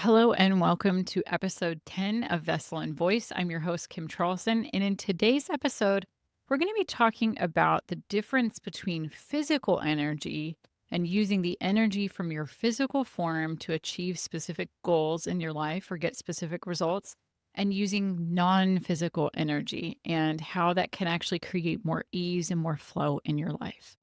Hello and welcome to episode 10 of Vessel and Voice. I'm your host, Kim Charlson. And in today's episode, we're going to be talking about the difference between physical energy and using the energy from your physical form to achieve specific goals in your life or get specific results, and using non physical energy and how that can actually create more ease and more flow in your life.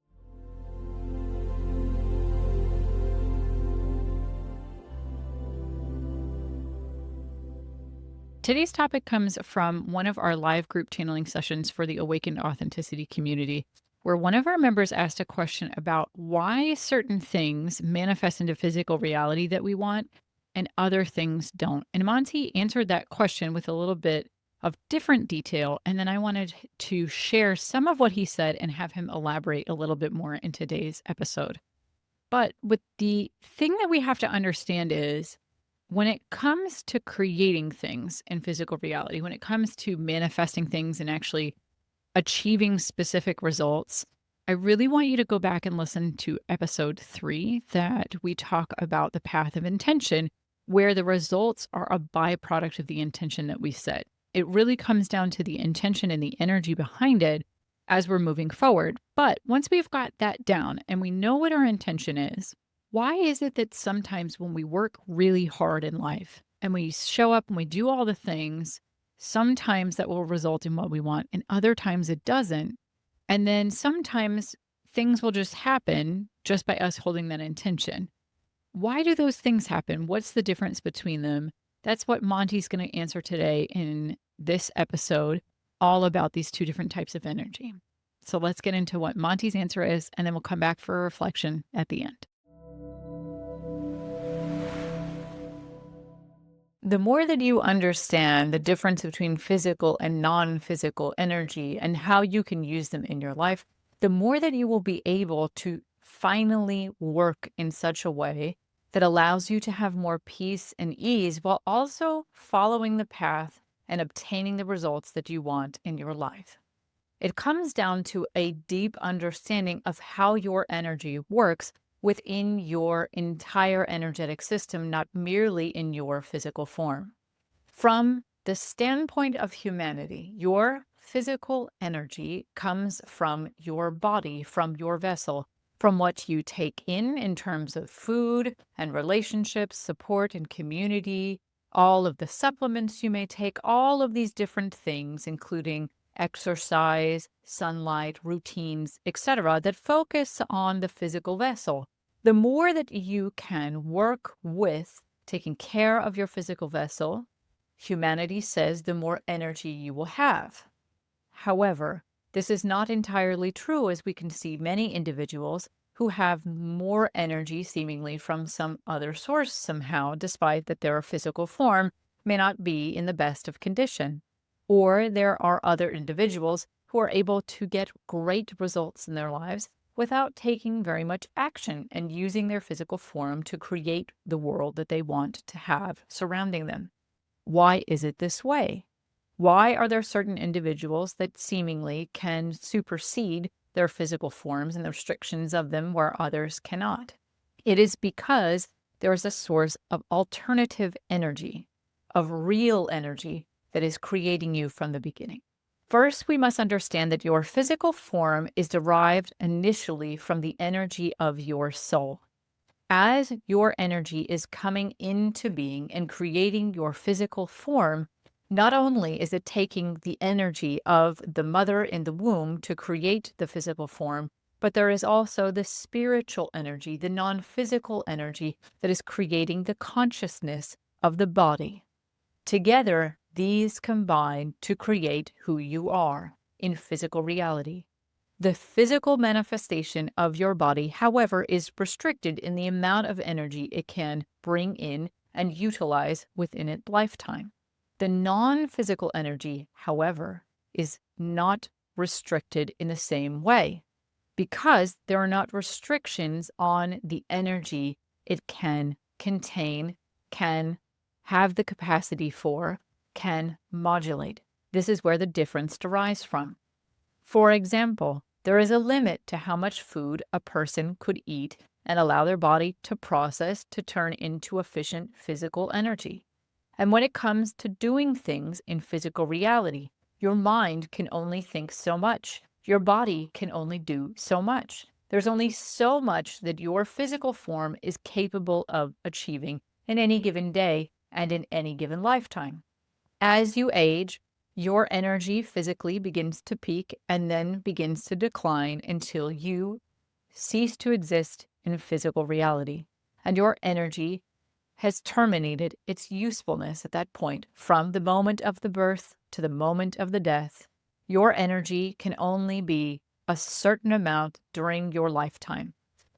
Today's topic comes from one of our live group channeling sessions for the Awakened Authenticity community, where one of our members asked a question about why certain things manifest into physical reality that we want and other things don't. And Monty answered that question with a little bit of different detail. And then I wanted to share some of what he said and have him elaborate a little bit more in today's episode. But with the thing that we have to understand is when it comes to creating things in physical reality, when it comes to manifesting things and actually achieving specific results, I really want you to go back and listen to episode 3 that we talk about the path of intention, where the results are a byproduct of the intention that we set. It really comes down to the intention and the energy behind it as we're moving forward. But once we've got that down and we know what our intention is, why is it that sometimes when we work really hard in life and we show up and we do all the things, sometimes that will result in what we want and other times it doesn't? And then sometimes things will just happen just by us holding that intention. Why do those things happen? What's the difference between them? That's what Monty's going to answer today in this episode, all about these two different types of energy. So let's get into what Monty's answer is, and then we'll come back for a reflection at the end. The more that you understand the difference between physical and non-physical energy and how you can use them in your life, the more that you will be able to finally work in such a way that allows you to have more peace and ease while also following the path and obtaining the results that you want in your life. It comes down to a deep understanding of how your energy works within your entire energetic system, not merely in your physical form. From the standpoint of humanity, your physical energy comes from your body, from your vessel, from what you take in terms of food and relationships, support and community, all of the supplements you may take, all of these different things, including exercise, sunlight, routines, etc., that focus on the physical vessel. The more that you can work with taking care of your physical vessel, humanity says the more energy you will have. However, this is not entirely true, as we can see many individuals who have more energy seemingly from some other source somehow, despite that their physical form may not be in the best of condition. Or there are other individuals who are able to get great results in their lives without taking very much action and using their physical form to create the world that they want to have surrounding them. Why is it this way? Why are there certain individuals that seemingly can supersede their physical forms and the restrictions of them where others cannot? It is because there is a source of alternative energy, of real energy that is creating you from the beginning. First, we must understand that your physical form is derived initially from the energy of your soul. As your energy is coming into being and creating your physical form, not only is it taking the energy of the mother in the womb to create the physical form, but there is also the spiritual energy, the non-physical energy that is creating the consciousness of the body. Together, these combine to create who you are in physical reality. The physical manifestation of your body, however, is restricted in the amount of energy it can bring in and utilize within its lifetime. The non-physical energy, however, is not restricted in the same way because there are not restrictions on the energy it can contain, can have the capacity for, can modulate. This is where the difference derives from. For example, there is a limit to how much food a person could eat and allow their body to process to turn into efficient physical energy. And when it comes to doing things in physical reality, your mind can only think so much. Your body can only do so much. There's only so much that your physical form is capable of achieving in any given day and in any given lifetime. As you age, your energy physically begins to peak and then begins to decline until you cease to exist in physical reality. And your energy has terminated its usefulness at that point. From the moment of the birth to the moment of the death, your energy can only be a certain amount during your lifetime.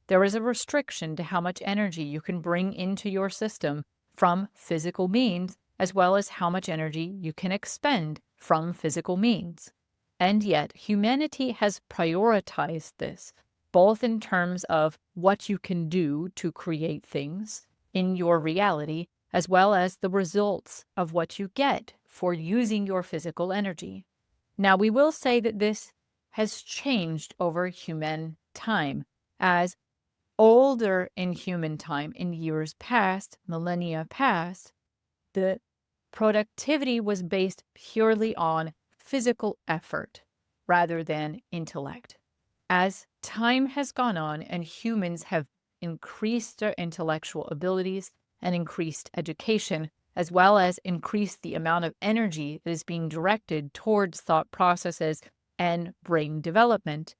There is a restriction to how much energy you can bring into your system from physical means, as well as how much energy you can expend from physical means. And yet, humanity has prioritized this, both in terms of what you can do to create things in your reality, as well as the results of what you get for using your physical energy. Now, we will say that this has changed over human time, as older in human time, in years past, millennia past, the productivity was based purely on physical effort rather than intellect. As time has gone on and humans have increased their intellectual abilities and increased education, as well as increased the amount of energy that is being directed towards thought processes and brain development,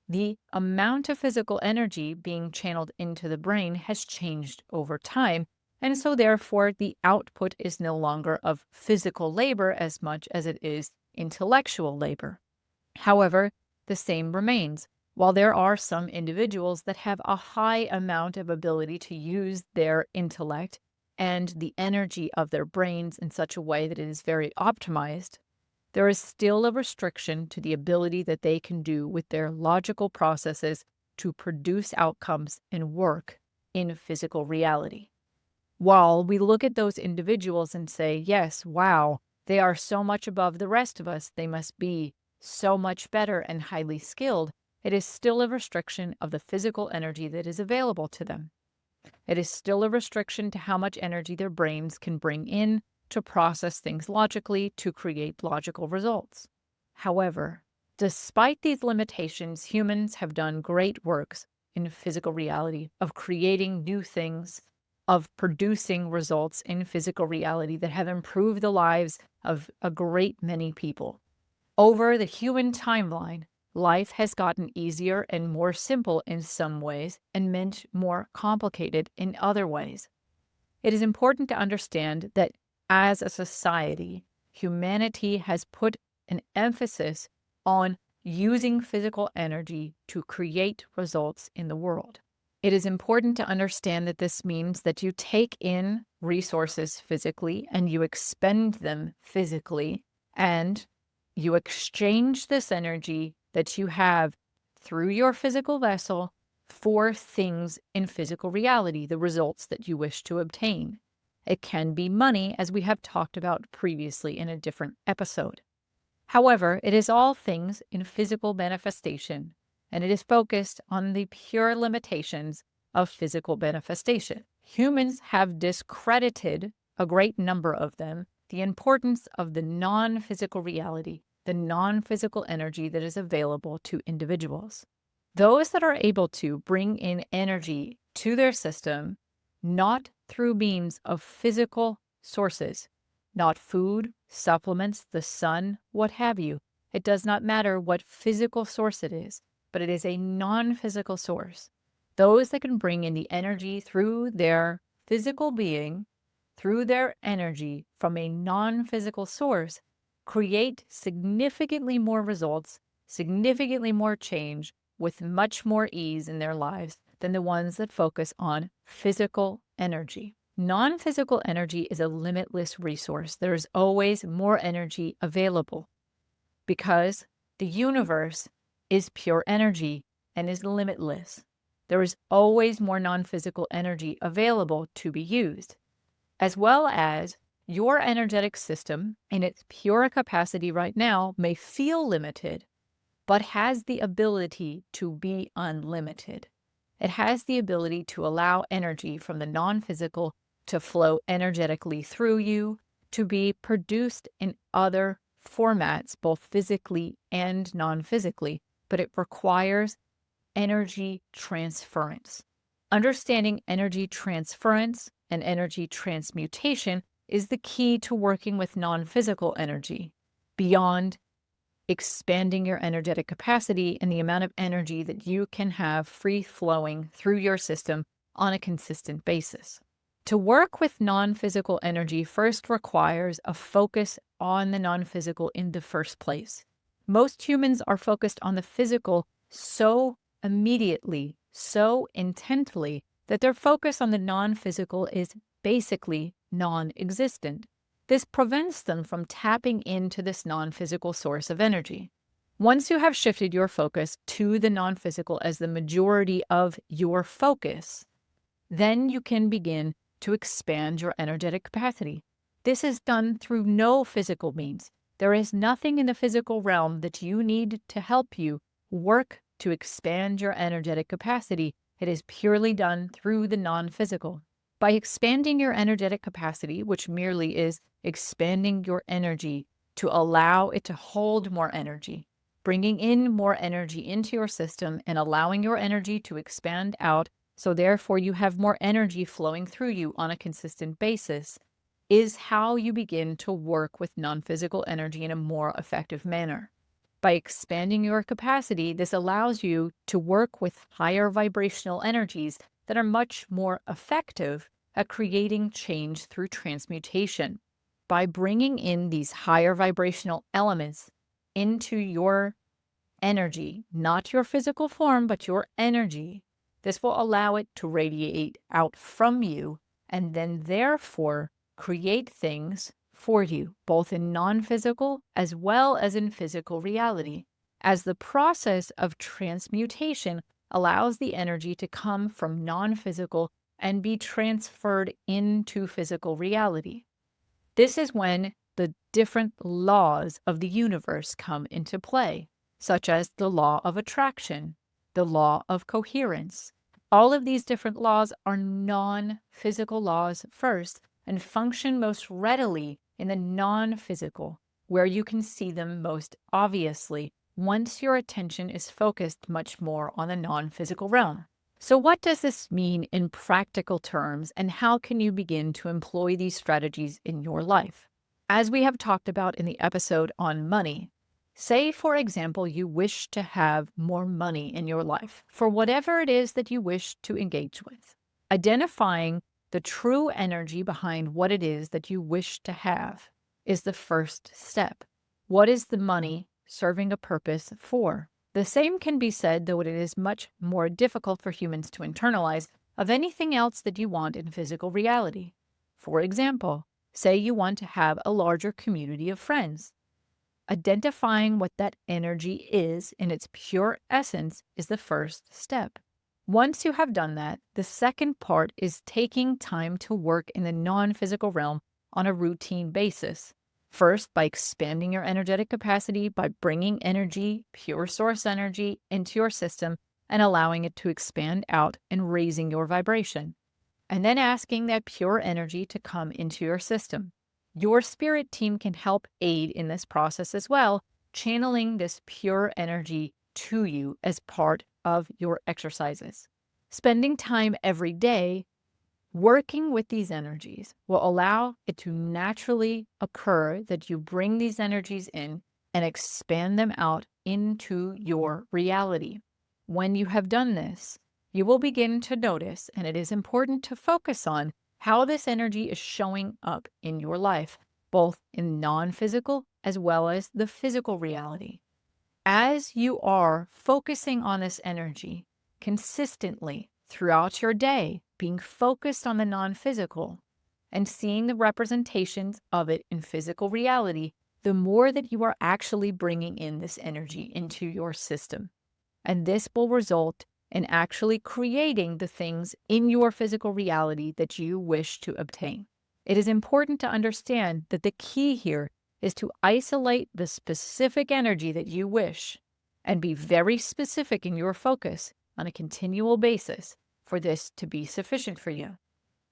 the amount of physical energy being channeled into the brain has changed over time. And so, therefore, the output is no longer of physical labor as much as it is intellectual labor. However, the same remains. While there are some individuals that have a high amount of ability to use their intellect and the energy of their brains in such a way that it is very optimized, there is still a restriction to the ability that they can do with their logical processes to produce outcomes and work in physical reality. While we look at those individuals and say, yes, wow, they are so much above the rest of us, they must be so much better and highly skilled, it is still a restriction of the physical energy that is available to them. It is still a restriction to how much energy their brains can bring in to process things logically, to create logical results. However, despite these limitations, humans have done great works in physical reality of creating new things, of producing results in physical reality that have improved the lives of a great many people. Over the human timeline, life has gotten easier and more simple in some ways and meant more complicated in other ways. It is important to understand that as a society, humanity has put an emphasis on using physical energy to create results in the world. It is important to understand that this means that you take in resources physically and you expend them physically, and you exchange this energy that you have through your physical vessel for things in physical reality, the results that you wish to obtain. It can be money, as we have talked about previously in a different episode. However, it is all things in physical manifestation, and it is focused on the pure limitations of physical manifestation. Humans have discredited, a great number of them, the importance of the non-physical reality, the non-physical energy that is available to individuals. Those that are able to bring in energy to their system, not through means of physical sources, not food, supplements, the sun, what have you. It does not matter what physical source it is, but it is a non-physical source. Those that can bring in the energy through their physical being, through their energy from a non-physical source, create significantly more results, significantly more change, with much more ease in their lives than the ones that focus on physical energy. Non-physical energy is a limitless resource. There is always more energy available because the universe is pure energy and is limitless. There is always more non-physical energy available to be used, as well as your energetic system in its pure capacity right now may feel limited, but has the ability to be unlimited. It has the ability to allow energy from the non-physical to flow energetically through you, to be produced in other formats, both physically and non-physically, but it requires energy transference. Understanding energy transference and energy transmutation is the key to working with non-physical energy, beyond expanding your energetic capacity and the amount of energy that you can have free flowing through your system on a consistent basis. To work with non-physical energy first requires a focus on the non-physical in the first place. Most humans are focused on the physical so immediately, so intently, that their focus on the non-physical is basically non-existent. This prevents them from tapping into this non-physical source of energy. Once you have shifted your focus to the non-physical as the majority of your focus, then you can begin to expand your energetic capacity. This is done through no physical means. There is nothing in the physical realm that you need to help you work to expand your energetic capacity. It is purely done through the non-physical. By expanding your energetic capacity, which merely is expanding your energy to allow it to hold more energy, bringing in more energy into your system and allowing your energy to expand out, so therefore you have more energy flowing through you on a consistent basis, is how you begin to work with non-physical energy in a more effective manner. By expanding your capacity, this allows you to work with higher vibrational energies that are much more effective at creating change through transmutation. By bringing in these higher vibrational elements into your energy, not your physical form, but your energy, this will allow it to radiate out from you and then therefore create things for you, both in non-physical as well as in physical reality, as the process of transmutation allows the energy to come from non-physical and be transferred into physical reality. This is when the different laws of the universe come into play, such as the law of attraction, the law of coherence. All of these different laws are non-physical laws first and function most readily in the non-physical, where you can see them most obviously once your attention is focused much more on the non-physical realm. So what does this mean in practical terms, and how can you begin to employ these strategies in your life? As we have talked about in the episode on money, say, for example, you wish to have more money in your life for whatever it is that you wish to engage with. Identifying the true energy behind what it is that you wish to have is the first step. What is the money serving a purpose for? The same can be said, though it is much more difficult for humans to internalize, of anything else that you want in physical reality. For example, say you want to have a larger community of friends. Identifying what that energy is in its pure essence is the first step. Once you have done that, the second part is taking time to work in the non-physical realm on a routine basis. First, by expanding your energetic capacity, by bringing energy, pure source energy, into your system and allowing it to expand out and raising your vibration. And then asking that pure energy to come into your system. Your spirit team can help aid in this process as well, channeling this pure energy to you as part of your exercises. Spending time every day working with these energies will allow it to naturally occur that you bring these energies in and expand them out into your reality. When you have done this, you will begin to notice, and it is important to focus on, how this energy is showing up in your life, both in non-physical as well as the physical reality. As you are focusing on this energy consistently throughout your day, being focused on the non-physical and seeing the representations of it in physical reality, the more that you are actually bringing in this energy into your system. And this will result in actually creating the things in your physical reality that you wish to obtain. It is important to understand that the key here is to isolate the specific energy that you wish and be very specific in your focus on a continual basis for this to be sufficient for you.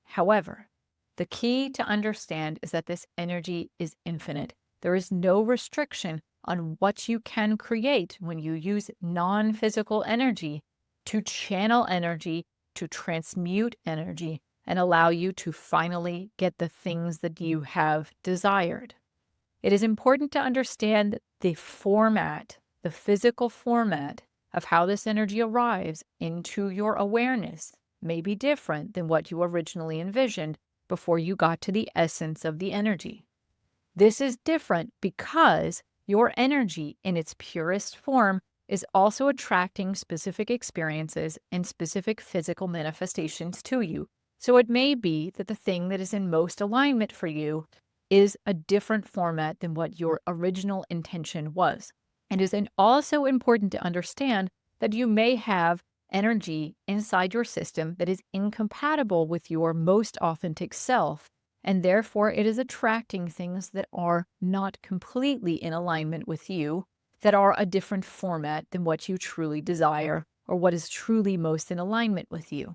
However, the key to understand is that this energy is infinite. There is no restriction on what you can create when you use non-physical energy to channel energy, to transmute energy, and allow you to finally get the things that you have desired. It is important to understand the format, the physical format of how this energy arrives into your awareness may be different than what you originally envisioned before you got to the essence of the energy. This is different because your energy in its purest form is also attracting specific experiences and specific physical manifestations to you. So it may be that the thing that is in most alignment for you is a different format than what your original intention was. It is also important to understand that you may have energy inside your system that is incompatible with your most authentic self, and therefore it is attracting things that are not completely in alignment with you, that are a different format than what you truly desire or what is truly most in alignment with you.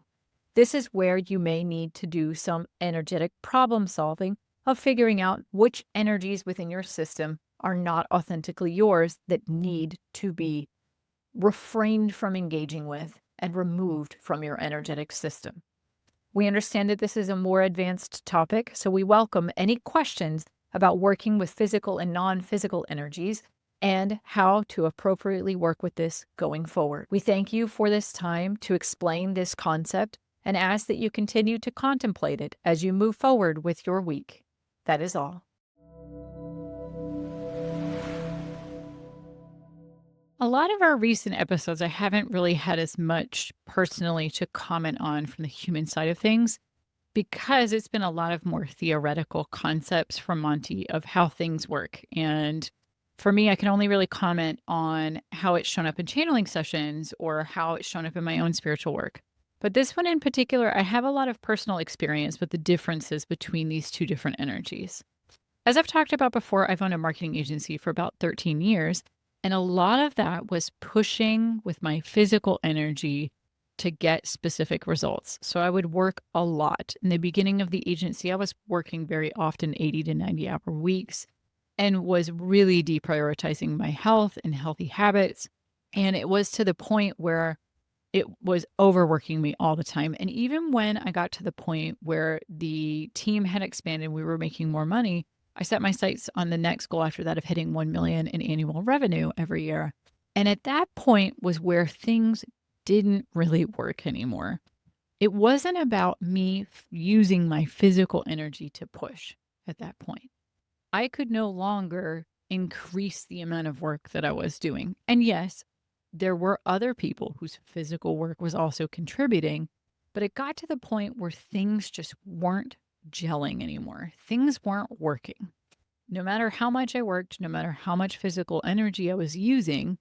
This is where you may need to do some energetic problem solving of figuring out which energies within your system are not authentically yours that need to be refrained from engaging with and removed from your energetic system. We understand that this is a more advanced topic, so we welcome any questions about working with physical and non-physical energies and how to appropriately work with this going forward. We thank you for this time to explain this concept and ask that you continue to contemplate it as you move forward with your week. That is all. A lot of our recent episodes, I haven't really had as much personally to comment on from the human side of things because it's been a lot of more theoretical concepts from Monty of how things work. And for me, I can only really comment on how it's shown up in channeling sessions or how it's shown up in my own spiritual work. But this one in particular, I have a lot of personal experience with the differences between these two different energies. As I've talked about before, I've owned a marketing agency for about 13 years. And a lot of that was pushing with my physical energy to get specific results. So I would work a lot. In the beginning of the agency, I was working very often 80 to 90-hour weeks and was really deprioritizing my health and healthy habits. And it was to the point where it was overworking me all the time. And even when I got to the point where the team had expanded, we were making more money, I set my sights on the next goal after that of hitting 1 million in annual revenue every year. And at that point was where things didn't really work anymore. It wasn't about me using my physical energy to push at that point. I could no longer increase the amount of work that I was doing. And yes, there were other people whose physical work was also contributing, but it got to the point where things just weren't gelling anymore. Things weren't working. No matter how much I worked, no matter how much physical energy I was using,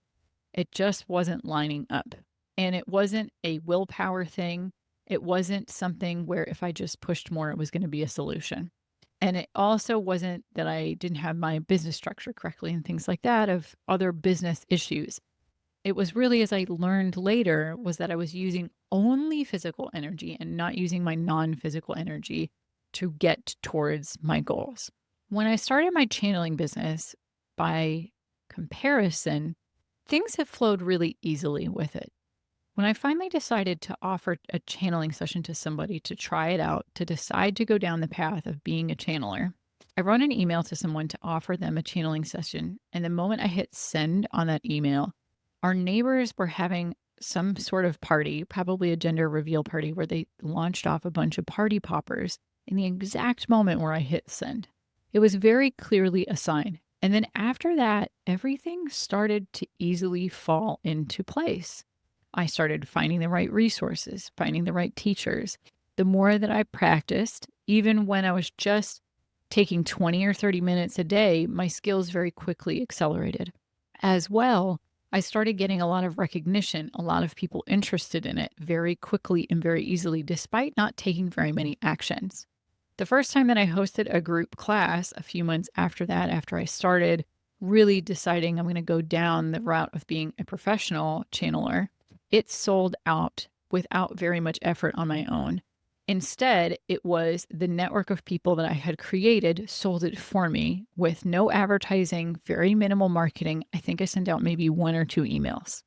it just wasn't lining up. And it wasn't a willpower thing. It wasn't something where if I just pushed more, it was going to be a solution. And it also wasn't that I didn't have my business structure correctly and things like that of other business issues. It was really, as I learned later, was that I was using only physical energy and not using my non-physical energy to get towards my goals. When I started my channeling business, by comparison, things have flowed really easily with it. When I finally decided to offer a channeling session to somebody to try it out, to decide to go down the path of being a channeler, I wrote an email to someone to offer them a channeling session. And the moment I hit send on that email, our neighbors were having some sort of party, probably a gender reveal party, where they launched off a bunch of party poppers in the exact moment where I hit send. It was very clearly a sign. And then after that, everything started to easily fall into place. I started finding the right resources, finding the right teachers. The more that I practiced, even when I was just taking 20 or 30 minutes a day, my skills very quickly accelerated. As well, I started getting a lot of recognition, a lot of people interested in it very quickly and very easily, despite not taking very many actions. The first time that I hosted a group class a few months after that, after I started really deciding I'm going to go down the route of being a professional channeler, it sold out without very much effort on my own. Instead, it was the network of people that I had created sold it for me with no advertising, very minimal marketing. I think I sent out maybe 1 or 2 emails.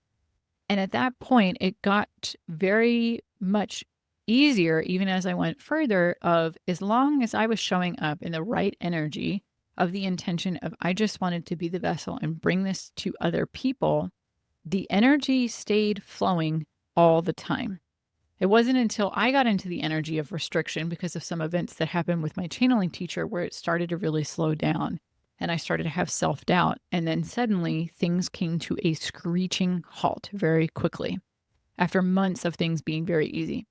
And at that point, it got very much easier, even as I went further, of as long as I was showing up in the right energy of the intention of I just wanted to be the vessel and bring this to other people, the energy stayed flowing all the time. It wasn't until I got into the energy of restriction because of some events that happened with my channeling teacher where it started to really slow down and I started to have self doubt. And then suddenly things came to a screeching halt very quickly after months of things being very easy.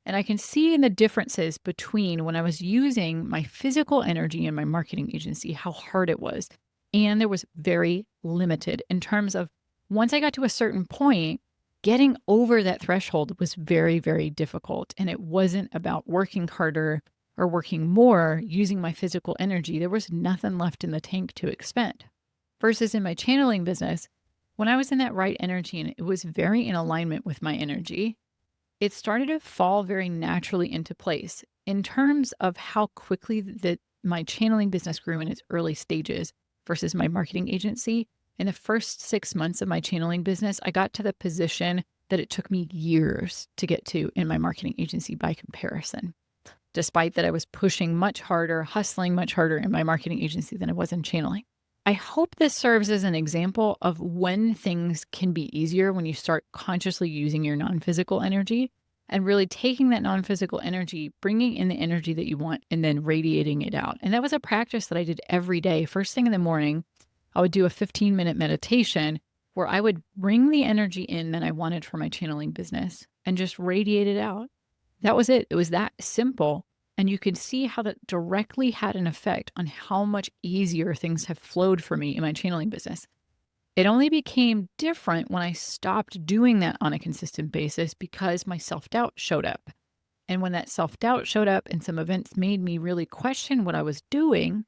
And I can see in the differences between when I was using my physical energy in my marketing agency, how hard it was. And there was very limited in terms of once I got to a certain point, getting over that threshold was very, very difficult. And it wasn't about working harder or working more using my physical energy. There was nothing left in the tank to expend. Versus in my channeling business, when I was in that right energy and it was very in alignment with my energy, it started to fall very naturally into place in terms of how quickly that my channeling business grew in its early stages versus my marketing agency. In the first 6 months of my channeling business, I got to the position that it took me years to get to in my marketing agency by comparison, despite that I was pushing much harder, hustling much harder in my marketing agency than I was in channeling. I hope this serves as an example of when things can be easier when you start consciously using your non-physical energy and really taking that non-physical energy, bringing in the energy that you want, and then radiating it out. And that was a practice that I did every day. First thing in the morning, I would do a 15-minute meditation where I would bring the energy in that I wanted for my channeling business and just radiate it out. That was it. It was that simple. And you can see how that directly had an effect on how much easier things have flowed for me in my channeling business. It only became different when I stopped doing that on a consistent basis because my self-doubt showed up. And when that self-doubt showed up and some events made me really question what I was doing,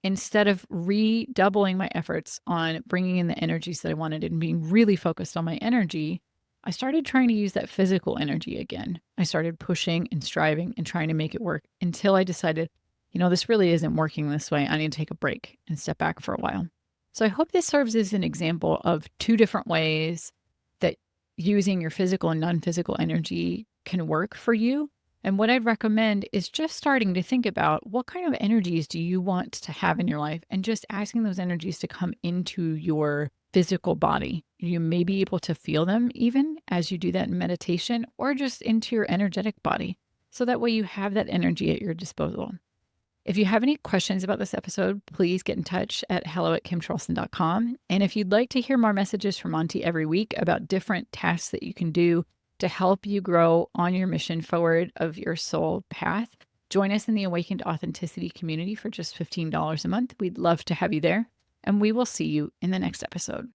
instead of redoubling my efforts on bringing in the energies that I wanted and being really focused on my energy, I started trying to use that physical energy again. I started pushing and striving and trying to make it work until I decided, this really isn't working this way. I need to take a break and step back for a while. So I hope this serves as an example of 2 different ways that using your physical and non-physical energy can work for you. And what I'd recommend is just starting to think about what kind of energies do you want to have in your life and just asking those energies to come into your physical body. You may be able to feel them even as you do that in meditation or just into your energetic body. So that way you have that energy at your disposal. If you have any questions about this episode, please get in touch at hello@kimcharlson.com. And if you'd like to hear more messages from Monty every week about different tasks that you can do to help you grow on your mission forward of your soul path, join us in the Awakened Authenticity community for just $15 a month. We'd love to have you there, and we will see you in the next episode.